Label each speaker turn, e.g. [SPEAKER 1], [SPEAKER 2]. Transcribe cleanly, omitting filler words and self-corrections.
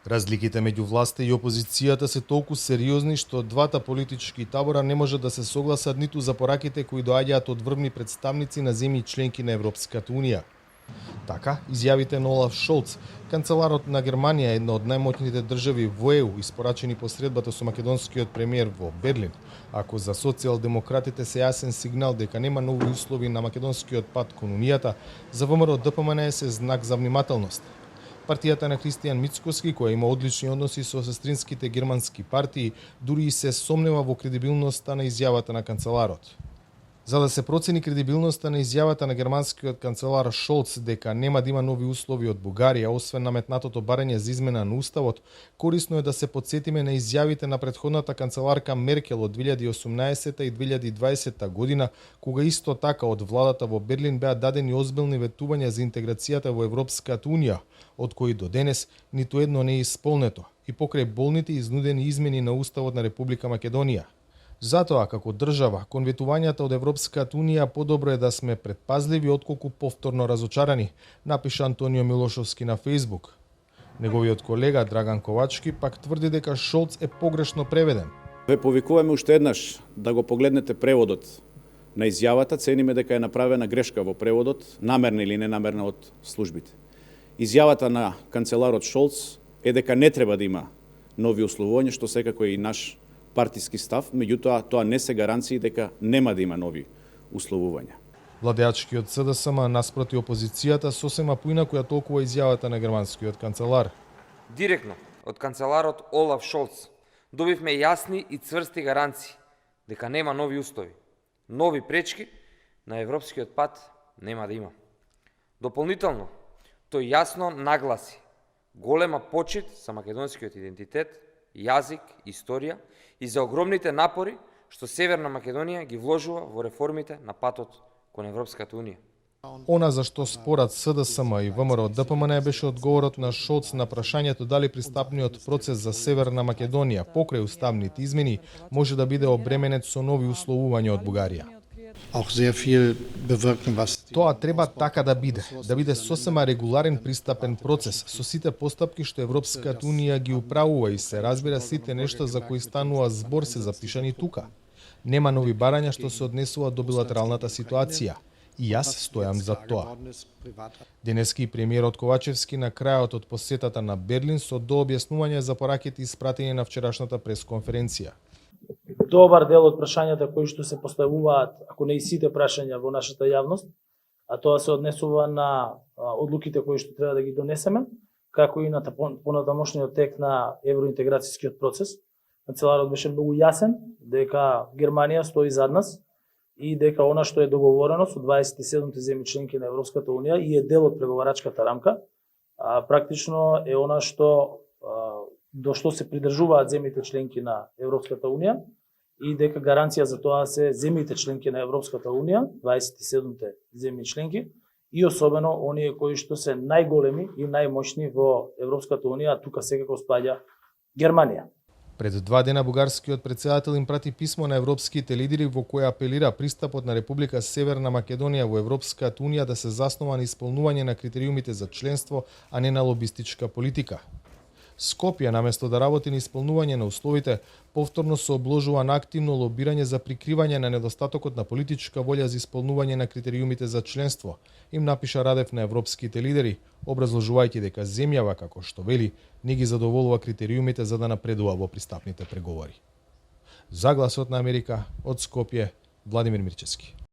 [SPEAKER 1] Разликите меѓу власта и опозицијата се толку сериозни што двата политички табора не може да се согласат ниту за пораките кои доаѓаат од врвни представници на земји членки на Европската унија. Така, изјавите на Олаф Шолц, канцеларот на Германија, една од најмоćните држави во ЕУ, испорачени посредбата со македонскиот премиер во Берлин, ако за социјалдемократите се јасен сигнал дека нема нови услови на македонскиот пат кон унијата, за ВМРО ДПМН се знак за внимателност. Партијата на Христијан Мицкоски, која има одлични односи со сестринските германски партии, дури и се сомнева во кредибилноста на изјавата на канцеларот. За да се процени кредибилноста на изјавата на германскиот канцелар Шолц дека нема да има нови услови од Бугарија, освен наметнатото барање за измена на уставот, корисно е да се потсетиме на изјавите на претходната канцеларка Меркел од 2018 и 2020 година, кога исто така од владата во Берлин беа дадени озбилни ветувања за интеграцијата во Европската унија, од кои до денес ниту едно не е исполнето, и покрај болните изнудени измени на уставот на Република Македонија. Затоа, како држава, кон ветувањата од Европската унија подобро е да сме предпазливи отколку повторно разочарани, напиша Антонио Милошовски на Фејсбук. Неговиот колега Драган Ковачки пак тврди дека Шолц е погрешно преведен.
[SPEAKER 2] Ве повикуваме уште еднаш да го погледнете преводот на изјавата, цениме дека е направена грешка во преводот, намерна или ненамерна од службите. Изјавата на канцеларот Шолц е дека не треба да има нови условувања, што секако е и наш партиски став, меѓутоа тоа не се гаранции дека нема да има нови условувања.
[SPEAKER 1] Владеачкиот СДСМ наспроти опозицијата сосема поинаку ја толкува изјавата на германскиот канцелар.
[SPEAKER 3] Директно од канцеларот Олаф Шолц добивме јасни и цврсти гаранции дека нема нови услови, нови пречки на европскиот пат нема да има. Дополнително, тој јасно нагласи голема почит за македонскиот идентитет, јазик, историја и за огромните напори што Северна Македонија ги вложува во реформите на патот кон Европската унија.
[SPEAKER 1] Она за што спорат СДСМ и ВМРО ДПМН беше одговорот на Шолц на прашањето дали пристапниот процес за Северна Македонија покрај уставните измени може да биде обременет со нови условувања од Бугарија. Тоа треба така да биде сосема регуларен пристапен процес со сите постапки што Европската унија ги управува и се разбира сите нешта за кои станува збор се запишани тука. Нема нови барања што се однесуваат до билатералната ситуација. И јас стојам за тоа. Денески премиерот Ковачевски на крајот од посетата на Берлин со дообјаснување за пораките испратени на вчерашната пресконференција.
[SPEAKER 4] Добар дел од прашањата кои што се поставуваат, ако не и сите прашања во нашата јавност, а тоа се однесува на одлуките кои што треба да ги донесеме, како и на понатамошниот тек на евроинтеграцијскиот процес. Канцеларот беше многу јасен дека Германија стои зад нас и дека она што е договорено со 27 земји членки на Европската унија и е дел од преговарачката рамка, практично е она што до што се придржуваат земјите членки на Европската унија и дека гаранција за тоа се земјите членки на Европската унија, 27-те земји членки, и особено оние кои што се најголеми и најмоćни во Европската унија, тука секако спаѓа Германија.
[SPEAKER 1] Пред 2 дена бугарскиот претседател им прати писмо на европските лидери во кое апелира пристапот на Република Северна Македонија во Европската унија да се заснова на исполнување на критериумите за членство, а не на лобистичка политика. Скопје, наместо да работи на исполнување на условите, повторно се обложува на активно лобирање за прикривање на недостатокот на политичка волја за исполнување на критериумите за членство, им напиша Радев на европските лидери, образложувајќи дека земјава, како што вели, не ги задоволува критериумите за да напредува во пристапните преговори. За Гласот на Америка, од Скопје, Владимир Мирчевски.